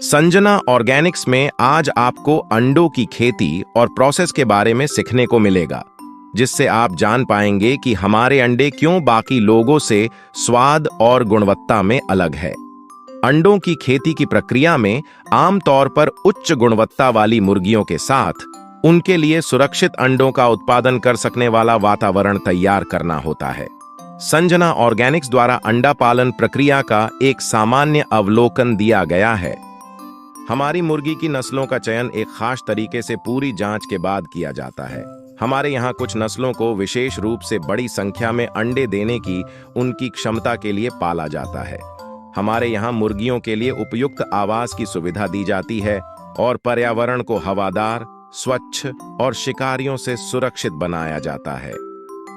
Sanjana Organics में आज आपको अंडों की खेती और प्रोसेस के बारे में सीखने को मिलेगा, जिससे आप जान पाएंगे कि हमारे अंडे क्यों बाकी लोगों से स्वाद और गुणवत्ता में अलग है। अंडों की खेती की प्रक्रिया में आमतौर पर उच्च गुणवत्ता वाली मुर्गियों के साथ उनके लिए सुरक्षित अंडों का उत्पादन कर सकने वाला वातावरण तैयार करना होता है। संजना ऑर्गेनिक्स द्वारा अंडा पालन प्रक्रिया का एक सामान्य अवलोकन दिया गया है। हमारी मुर्गी की नस्लों का चयन एक खास तरीके से पूरी जांच के बाद किया जाता है। हमारे यहाँ कुछ नस्लों को विशेष रूप से बड़ी संख्या में अंडे देने की उनकी क्षमता के लिए पाला जाता है। हमारे यहाँ मुर्गियों के लिए उपयुक्त आवास की सुविधा दी जाती है और पर्यावरण को हवादार, स्वच्छ और शिकारियों से सुरक्षित बनाया जाता है।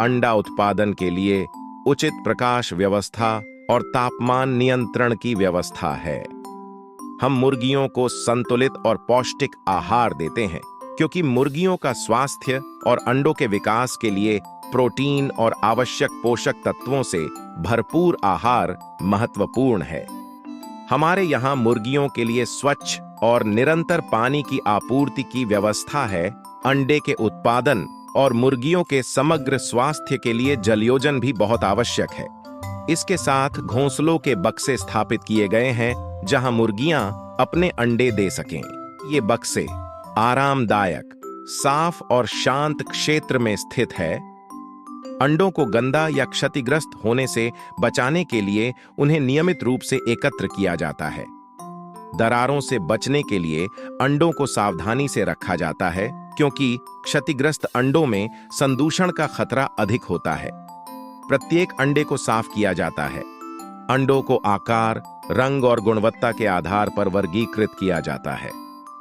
अंडा उत्पादन के लिए उचित प्रकाश व्यवस्था और तापमान नियंत्रण की व्यवस्था है। हम मुर्गियों को संतुलित और पौष्टिक आहार देते हैं, क्योंकि मुर्गियों का स्वास्थ्य और अंडों के विकास के लिए प्रोटीन और आवश्यक पोषक तत्वों से भरपूर आहार महत्वपूर्ण है। हमारे यहाँ मुर्गियों के लिए स्वच्छ और निरंतर पानी की आपूर्ति की व्यवस्था है। अंडे के उत्पादन और मुर्गियों के समग्र स्वास्थ्य के लिए जलयोजन भी बहुत आवश्यक है। इसके साथ घोंसलों के बक्से स्थापित किए गए हैं, जहां मुर्गियां अपने अंडे दे सकें। ये बक्से आरामदायक, साफ और शांत क्षेत्र में स्थित है। अंडों को गंदा या क्षतिग्रस्त होने से बचाने के लिए उन्हें नियमित रूप से एकत्र किया जाता है। दरारों से बचने के लिए अंडों को सावधानी से रखा जाता है, क्योंकि क्षतिग्रस्त अंडों में संदूषण का खतरा अधिक होता है। प्रत्येक अंडे को साफ किया जाता है। अंडों को आकार, रंग और गुणवत्ता के आधार पर वर्गीकृत किया जाता है,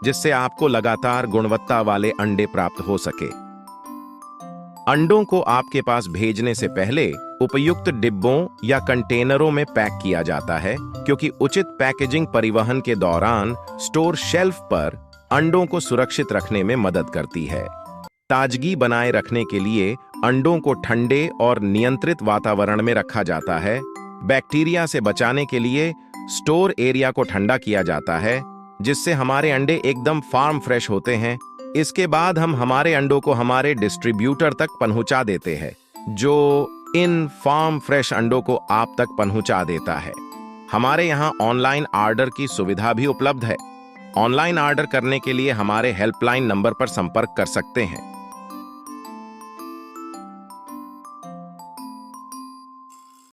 जिससे आपको लगातार गुणवत्ता वाले अंडे प्राप्त हो सके। अंडों को आपके पास भेजने से पहले उपयुक्त डिब्बों या कंटेनरों में पैक किया जाता है, क्योंकि उचित पैकेजिंग परिवहन के दौरान स्टोर शेल्फ पर अंडों को सुरक्षित रखने में मदद करती है। ताजगी बनाए रखने के लिए अंडों को ठंडे और नियंत्रित वातावरण में रखा जाता है। बैक्टीरिया से बचाने के लिए स्टोर एरिया को ठंडा किया जाता है, जिससे हमारे अंडे एकदम फार्म फ्रेश होते हैं। इसके बाद हम हमारे अंडों को हमारे डिस्ट्रीब्यूटर तक पहुंचा देते हैं, जो इन फार्म फ्रेश अंडों को आप तक पहुंचा देता है। हमारे यहाँ ऑनलाइन ऑर्डर की सुविधा भी उपलब्ध है। ऑनलाइन ऑर्डर करने के लिए हमारे हेल्पलाइन नंबर पर संपर्क कर सकते हैं।